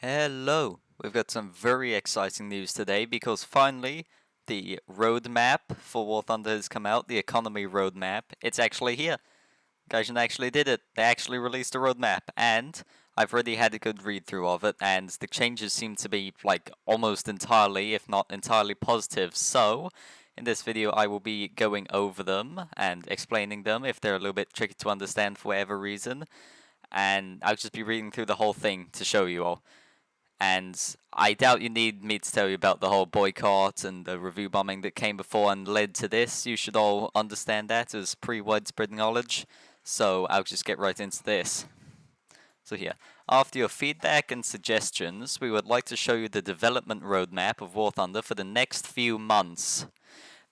Hello! We've got some very exciting news today because finally the roadmap for War Thunder has come out, the economy roadmap. It's actually here. Gaijin actually did it. They actually released a roadmap and I've already had a good read through of it and the changes seem to be like almost entirely, if not entirely positive. So in this video I will be going over them and explaining them if they're a little bit tricky to understand for whatever reason. And I'll just be reading through the whole thing to show you all. And I doubt you need me to tell you about the whole boycott and the review bombing that came before and led to this. You should all understand that as pre-widespread knowledge. So I'll just get right into this. So here, after your feedback and suggestions, we would like to show you the development roadmap of War Thunder for the next few months.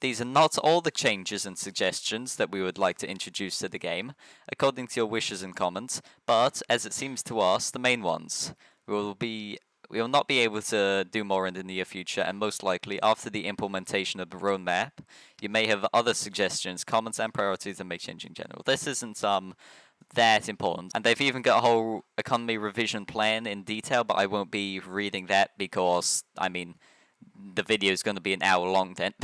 These are not all the changes and suggestions that we would like to introduce to the game, according to your wishes and comments, but, as it seems to us, the main ones. We will not be able to do more in the near future, and most likely after the implementation of the roadmap, you may have other suggestions, comments, and priorities that may change in general. This isn't that important, and they've even got a whole economy revision plan in detail, but I won't be reading that because, I mean, the video is going to be an hour long then.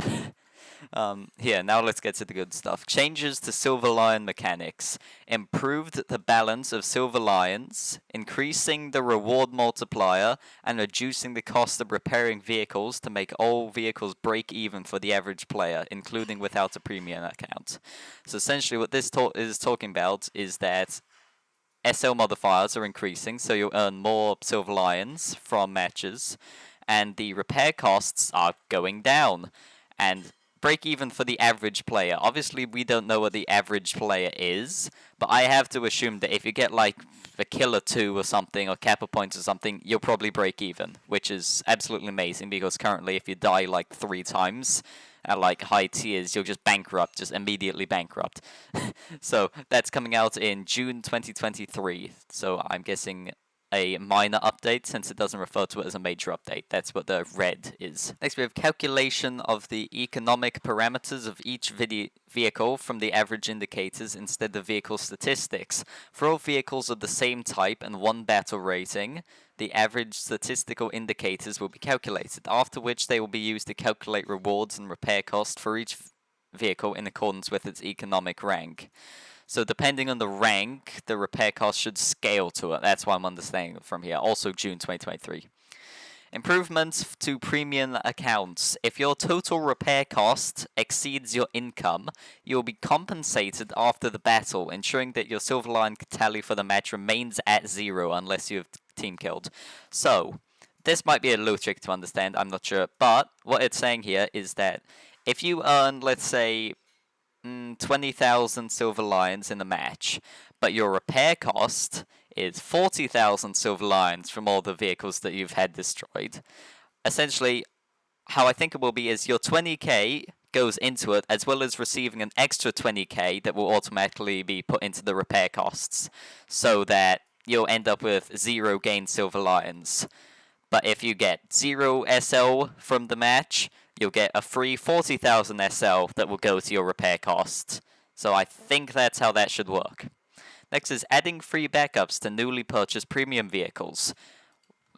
Here, now let's get to the good stuff. Changes to Silver Lion mechanics. Improved the balance of Silver Lions, increasing the reward multiplier, and reducing the cost of repairing vehicles to make all vehicles break even for the average player, including without a premium account. So essentially what this is talking about is that SL modifiers are increasing, so you'll earn more Silver Lions from matches, and the repair costs are going down. And break even for the average player. Obviously, we don't know what the average player is, but I have to assume that if you get like a kill or two or something, or kappa points or something, you'll probably break even, which is absolutely amazing because currently if you die like 3 times at like high tiers, you'll just bankrupt, just immediately bankrupt. So that's coming out in June 2023, so I'm guessing a minor update since it doesn't refer to it as a major update. That's what the red is. Next, we have calculation of the economic parameters of each vehicle from the average indicators instead of vehicle statistics. For all vehicles of the same type and 1 battle rating, the average statistical indicators will be calculated, after which they will be used to calculate rewards and repair costs for each vehicle in accordance with its economic rank. So depending on the rank, the repair cost should scale to it. That's what I'm understanding from here. Also June 2023. Improvements to premium accounts. If your total repair cost exceeds your income, you will be compensated after the battle, ensuring that your silver line tally for the match remains at 0 unless you have team killed. So, this might be a little tricky to understand, I'm not sure, but what it's saying here is that if you earn, let's say, 20,000 silver lions in a match, but your repair cost is 40,000 silver lions from all the vehicles that you've had destroyed. Essentially, how I think it will be is your 20k goes into it, as well as receiving an extra 20k that will automatically be put into the repair costs, so that you'll end up with 0 gain silver lions. But if you get 0 SL from the match, you'll get a free 40,000 SL that will go to your repair costs. So I think that's how that should work. Next is adding free backups to newly purchased premium vehicles.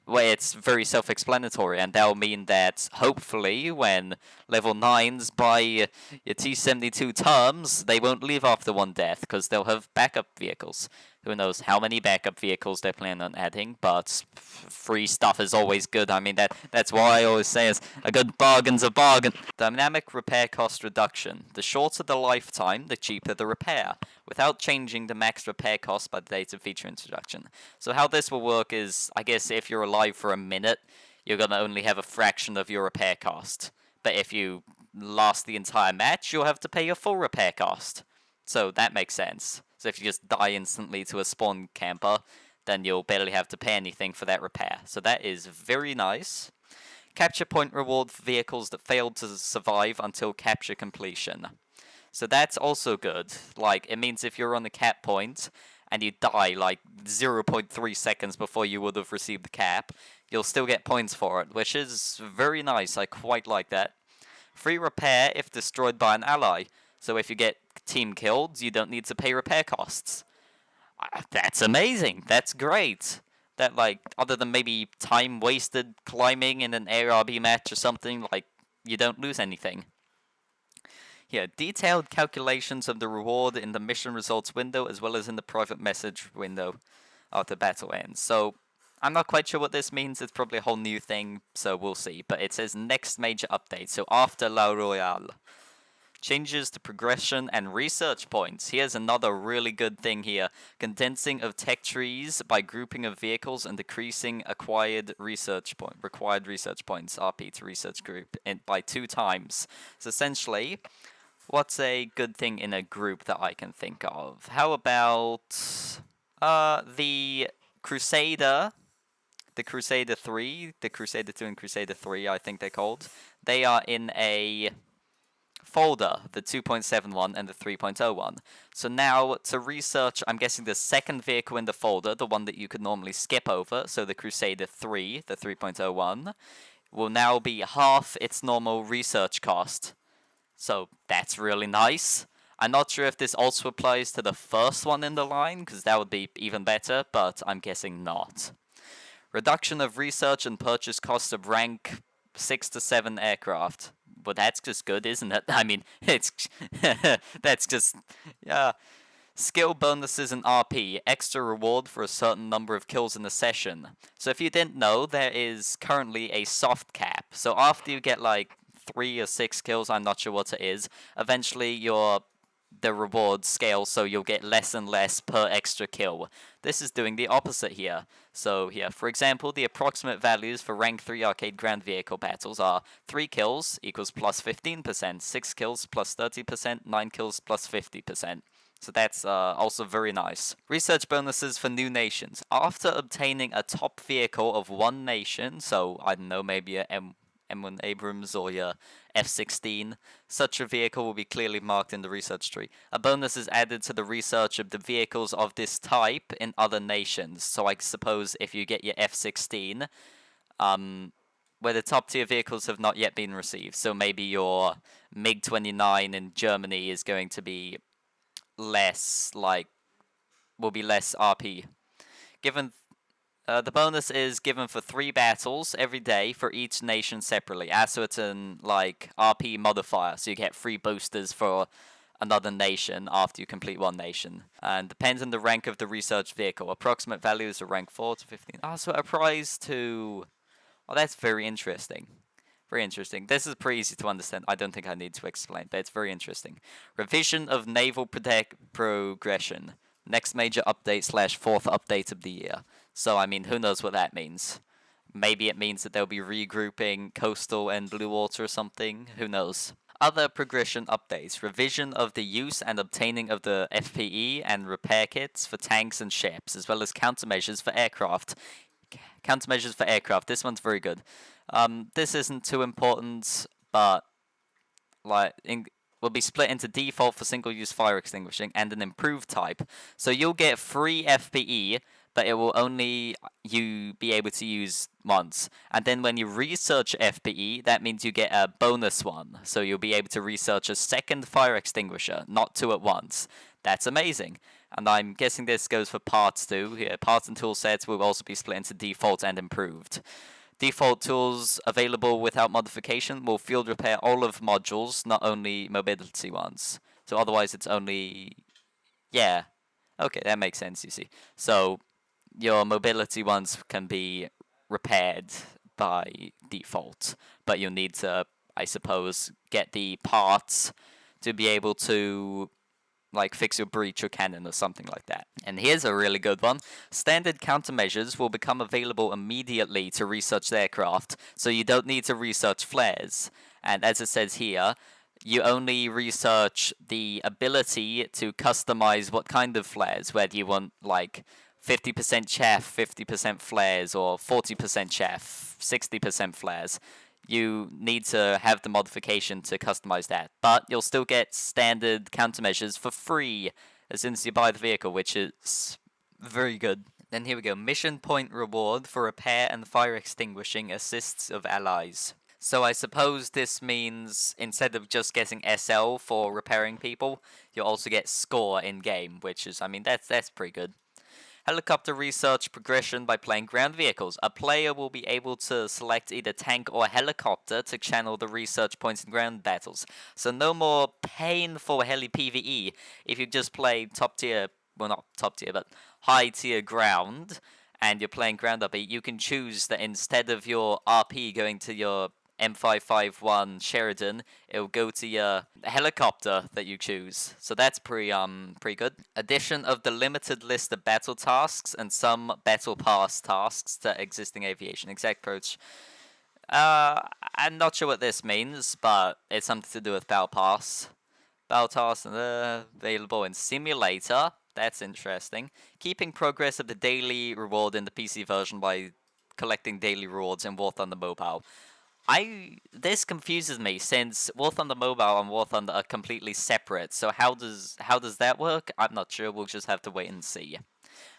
Well, it's very self-explanatory, and that'll mean that hopefully when level 9s buy your T-72 terms, they won't leave after 1 death, because they'll have backup vehicles. Who knows how many backup vehicles they plan on adding, but free stuff is always good. I mean, that's why I always say is a good bargain's a bargain. Dynamic repair cost reduction. The shorter the lifetime, the cheaper the repair, without changing the max repair cost by the date of feature introduction. So how this will work is, I guess if you're alive for a minute, you're going to only have a fraction of your repair cost. But if you last the entire match, you'll have to pay your full repair cost. So that makes sense. So if you just die instantly to a spawn camper, then you'll barely have to pay anything for that repair. So that is very nice. Capture point reward for vehicles that failed to survive until capture completion. So that's also good. Like, it means if you're on the cap point and you die like 0.3 seconds before you would have received the cap, you'll still get points for it, which is very nice. I quite like that. Free repair if destroyed by an ally. So if you get team killed, you don't need to pay repair costs. That's amazing. That's great. that, like, other than maybe time wasted climbing in an ARB match or something, like, you don't lose anything. Here, detailed calculations of the reward in the mission results window as well as in the private message window after battle ends. So, I'm not quite sure what this means. It's probably a whole new thing, so we'll see. But it says next major update, so after La Royale. Changes to progression and research points. Here's another really good thing here. Condensing of tech trees by grouping of vehicles and decreasing required research points, RP to research group, by 2 times. So essentially, what's a good thing in a group that I can think of? How about the Crusader, the Crusader 3, the Crusader 2 and Crusader 3, I think they're called. They are in a folder, the 2.71 and the 3.01. So now to research, I'm guessing the second vehicle in the folder, the one that you could normally skip over, so the Crusader 3, the 3.01, will now be half its normal research cost. So that's really nice. I'm not sure if this also applies to the first one in the line, because that would be even better, but I'm guessing not. Reduction of research and purchase costs of rank 6 to 7 aircraft. Well, that's just good, isn't it? I mean, it's that's just, yeah. Skill bonuses and RP, extra reward for a certain number of kills in a session. So if you didn't know, there is currently a soft cap. So after you get like 3 or 6 kills, I'm not sure what it is, eventually the reward scales, so you'll get less and less per extra kill. This is doing the opposite here. So here, for example, the approximate values for rank 3 arcade ground vehicle battles are 3 kills equals plus 15%, 6 kills plus 30%, 9 kills plus 50%. So that's also very nice. Research bonuses for new nations. After obtaining a top vehicle of one nation, so I don't know, maybe a M1 Abrams or your F-16, such a vehicle will be clearly marked in the research tree. A bonus is added to the research of the vehicles of this type in other nations. So I suppose if you get your F-16, where the top tier vehicles have not yet been received, so maybe your MiG-29 in Germany is going to be less, will be less RP. Given the bonus is given for 3 battles every day for each nation separately. So it's an RP modifier, so you get 3 boosters for another nation after you complete one nation. And depends on the rank of the research vehicle. Approximate values are rank 4 to 15. So it applies to... Oh, that's very interesting. Very interesting. This is pretty easy to understand. I don't think I need to explain, but it's very interesting. Revision of naval progression. Next major update / 4th update of the year. So, I mean, who knows what that means? Maybe it means that they'll be regrouping coastal and blue water or something. Who knows? Other progression updates. Revision of the use and obtaining of the FPE and repair kits for tanks and ships, as well as countermeasures for aircraft. Countermeasures for aircraft. This one's very good. This isn't too important, but will be split into default for single-use fire extinguishing and an improved type. So you'll get free FPE, but it will only you be able to use once. And then when you research FPE, that means you get a bonus one. So you'll be able to research a second fire extinguisher, not 2 at once. That's amazing. And I'm guessing this goes for parts too. Here, parts and tool sets will also be split into default and improved. Default tools available without modification will field repair all of modules, not only mobility ones. So otherwise it's only... Yeah. Okay, that makes sense, you see. So your mobility ones can be repaired by default, but you'll need to, I suppose, get the parts to be able to fix your breach or cannon or something like that. And here's a really good one. Standard countermeasures will become available immediately to research the aircraft, so you don't need to research flares. And as it says here, you only research the ability to customize what kind of flares, whether you want 50% chaff, 50% flares, or 40% chaff, 60% flares. You need to have the modification to customize that. But you'll still get standard countermeasures for free as soon as you buy the vehicle, which is very good. Then here we go. Mission point reward for repair and fire extinguishing assists of allies. So I suppose this means instead of just getting SL for repairing people, you'll also get score in-game, which is, I mean, that's pretty good. Helicopter research progression by playing ground vehicles. A player will be able to select either tank or helicopter to channel the research points in ground battles. So no more painful heli PvE if you just play top tier, well not top tier, but high tier ground, and you're playing ground RP, you can choose that instead of your RP going to your M551 Sheridan, it'll go to your helicopter that you choose. So that's pretty good. Addition of the limited list of battle tasks and some battle pass tasks to existing aviation. Exact approach. I'm not sure what this means, but it's something to do with battle pass. Battle tasks available in simulator. That's interesting. Keeping progress of the daily reward in the PC version by collecting daily rewards in War Thunder Mobile. This confuses me since War Thunder Mobile and War Thunder are completely separate. So how does that work? I'm not sure. We'll just have to wait and see.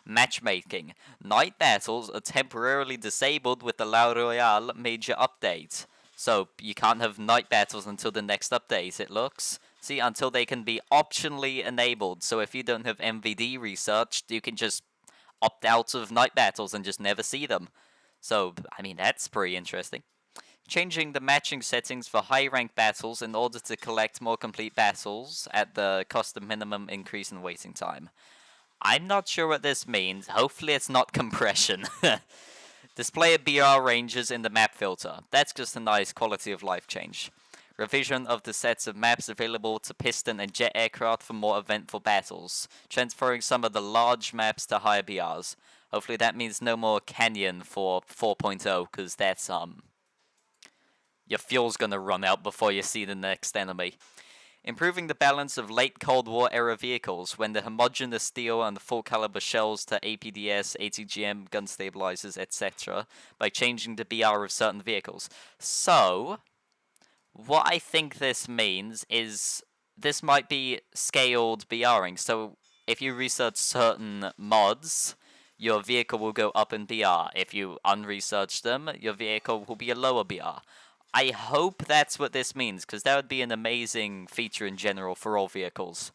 Matchmaking. Night battles are temporarily disabled with the La Royale major update. So you can't have night battles until the next update, it looks. See, until they can be optionally enabled. So if you don't have MVD researched, you can just opt out of night battles and just never see them. So, I mean, that's pretty interesting. Changing the matching settings for high rank battles in order to collect more complete battles at the cost of minimum increase in waiting time. I'm not sure what this means. Hopefully it's not compression. Display of BR ranges in the map filter. That's just a nice quality of life change. Revision of the sets of maps available to piston and jet aircraft for more eventful battles. Transferring some of the large maps to higher BRs. Hopefully that means no more canyon for 4.0, because that's your fuel's gonna run out before you see the next enemy. Improving the balance of late Cold War era vehicles when the homogeneous steel and the full caliber shells to APDS, ATGM, gun stabilizers, etc. by changing the BR of certain vehicles. So, what I think this means is this might be scaled BRing. So, if you research certain mods, your vehicle will go up in BR. If you unresearch them, your vehicle will be a lower BR. I hope that's what this means, because that would be an amazing feature in general for all vehicles.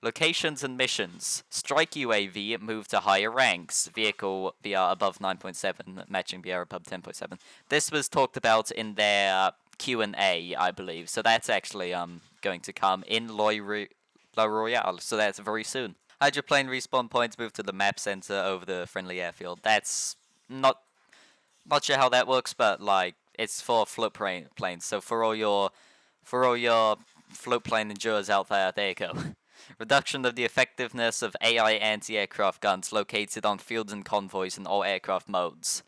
Locations and missions. Strike UAV moved to higher ranks. Vehicle BR above 9.7, matching BR above 10.7. This was talked about in their Q&A, I believe. So that's actually going to come in La Royale. So that's very soon. Hydroplane respawn points move to the map center over the friendly airfield. That's not sure how that works, but like it's for float planes. So for all your float plane endurers out there, there you go. Reduction of the effectiveness of AI anti-aircraft guns located on fields and convoys in all aircraft modes.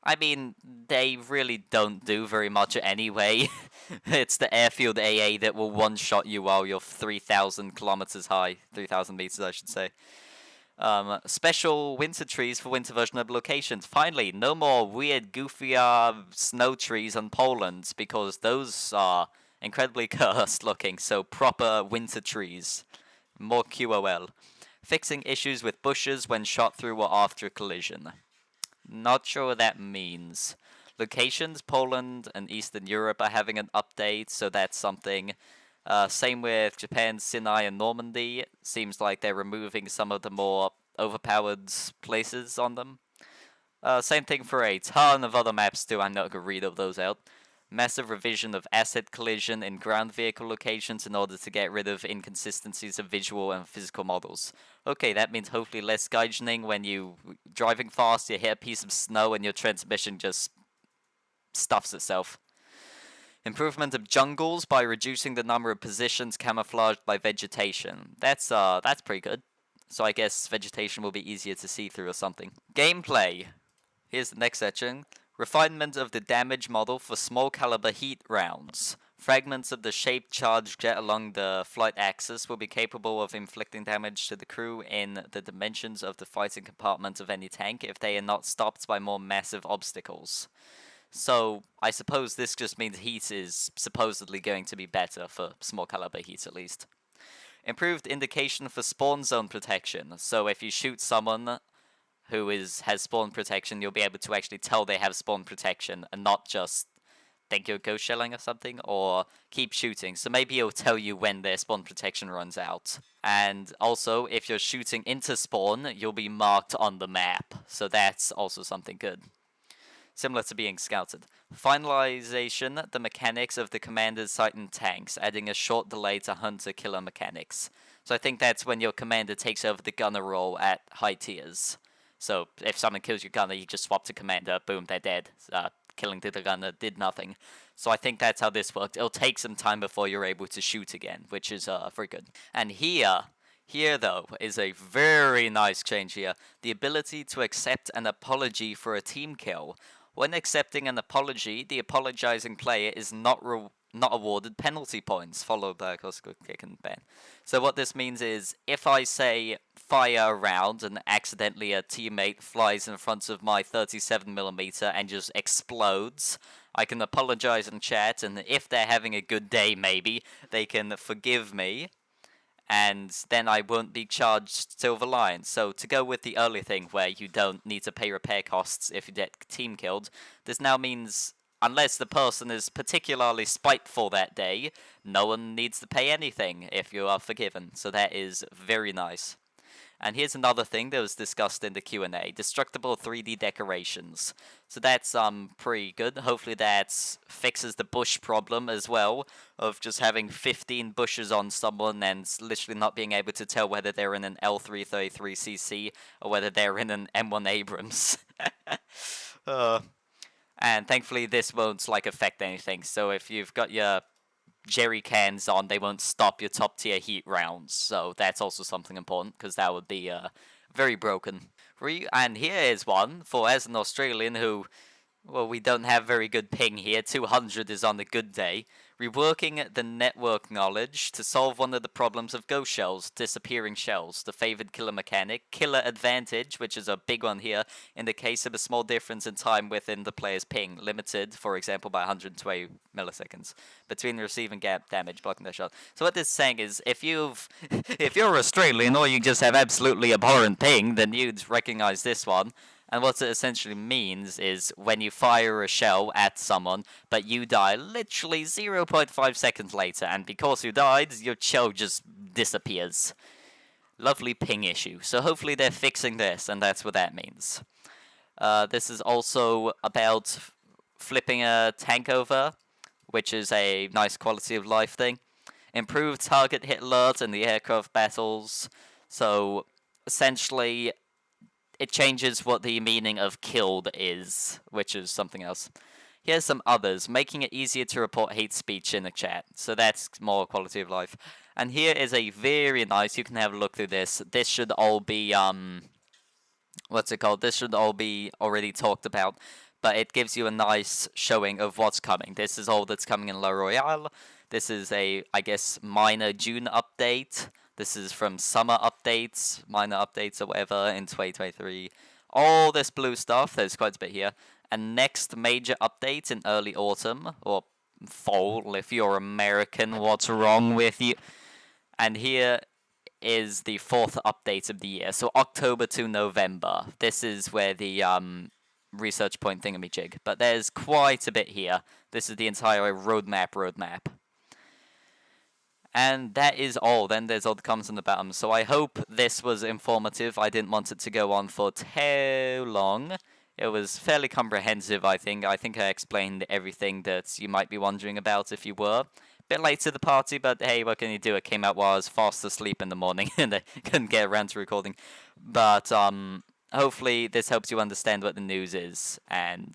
I mean, they really don't do very much anyway. It's the airfield AA that will one-shot you while you're 3,000 kilometers high. 3,000 meters, I should say. Special winter trees for winter version of locations. Finally, no more weird, goofier snow trees in Poland, because those are incredibly cursed looking, so proper winter trees. More QOL. Fixing issues with bushes when shot through or after a collision. Not sure what that means. Locations, Poland and Eastern Europe are having an update, so that's something. Same with Japan, Sinai, and Normandy. Seems like they're removing some of the more overpowered places on them. Same thing for a ton of other maps too. I'm not going to read all those out. Massive revision of asset collision in ground vehicle locations in order to get rid of inconsistencies of visual and physical models. Okay, that means hopefully less gaijning when you driving fast, you hit a piece of snow and your transmission just stuffs itself. Improvement of jungles by reducing the number of positions camouflaged by vegetation. That's pretty good. So I guess vegetation will be easier to see through or something. Gameplay. Here's the next section. Refinement of the damage model for small caliber heat rounds. Fragments of the shaped charge jet along the flight axis will be capable of inflicting damage to the crew in the dimensions of the fighting compartment of any tank if they are not stopped by more massive obstacles. So, I suppose this just means heat is supposedly going to be better for small caliber heat at least. Improved indication for spawn zone protection. So if you shoot someone who has spawn protection, you'll be able to actually tell they have spawn protection and not just think you're ghost shelling or something, or keep shooting. So maybe it'll tell you when their spawn protection runs out. And also, if you're shooting into spawn, you'll be marked on the map. So that's also something good. Similar to being scouted. Finalization, the mechanics of the commander's sight and tanks, adding a short delay to hunter-killer mechanics. So I think that's when your commander takes over the gunner role at high tiers. So if someone kills your gunner, you just swap to commander, boom, they're dead. Killing the gunner did nothing. So I think that's how this worked. It'll take some time before you're able to shoot again, which is very good. And here, though, is a very nice change here. The ability to accept an apology for a team kill. When accepting an apology, the apologizing player is not awarded penalty points, followed by a kick and ban. So what this means is, if I say fire a round and accidentally a teammate flies in front of my 37mm and just explodes, I can apologize in chat, and if they're having a good day maybe, they can forgive me, and then I won't be charged Silver Lion. So to go with the early thing where you don't need to pay repair costs if you get team killed, this now means unless the person is particularly spiteful that day, no one needs to pay anything if you are forgiven. So that is very nice. And here's another thing that was discussed in the Q&A, destructible 3D decorations. So that's pretty good. Hopefully that fixes the bush problem as well, of just having 15 bushes on someone and literally not being able to tell whether they're in an L333cc or whether they're in an M1 Abrams. And thankfully this won't affect anything. So if you've got your jerry cans on, they won't stop your top tier heat rounds, so that's also something important, because that would be very broken. And here is one for, as an Australian who, well, we don't have very good ping here, 200 is on a good day. Reworking the network knowledge to solve one of the problems of ghost shells, disappearing shells, the favored killer mechanic, killer advantage, which is a big one here, in the case of a small difference in time within the player's ping, limited, for example, by 120 milliseconds, between the receiving gap damage blocking their shot. So what this is saying is, if you're Australian or you just have absolutely abhorrent ping, then you'd recognize this one. And what it essentially means is when you fire a shell at someone, but you die literally 0.5 seconds later, and because you died, your shell just disappears. Lovely ping issue. So hopefully they're fixing this, and that's what that means. This is also about flipping a tank over, which is a nice quality of life thing. Improved target hit alert in the aircraft battles. So essentially, it changes what the meaning of killed is, which is something else. Here's some others, making it easier to report hate speech in the chat. So that's more quality of life. And here is a very nice, you can have a look through this. This should all be, what's it called? This should all be already talked about. But it gives you a nice showing of what's coming. This is all that's coming in La Royale. This is a, I guess, minor June update. This is from summer updates, minor updates or whatever in 2023. All this blue stuff, there's quite a bit here. And next major update in early autumn, or fall if you're American, what's wrong with you? And here is the 4th update of the year, so October to November. This is where the research point thingamajig, but there's quite a bit here. This is the entire roadmap. And that is all. Then there's all the comments on the bottom. So I hope this was informative. I didn't want it to go on for too long. It was fairly comprehensive, I think. I think I explained everything that you might be wondering about if you were. Bit late to the party, but hey, what can you do? It came out while I was fast asleep in the morning and I couldn't get around to recording. But hopefully this helps you understand what the news is. And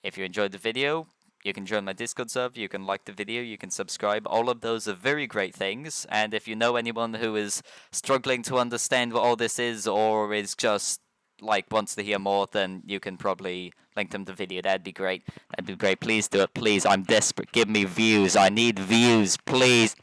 if you enjoyed the video, you can join my Discord server, you can like the video, you can subscribe. All of those are very great things. And if you know anyone who is struggling to understand what all this is, or is just wants to hear more, then you can probably link them to the video. That'd be great. Please do it. Please, I'm desperate. Give me views. I need views. Please.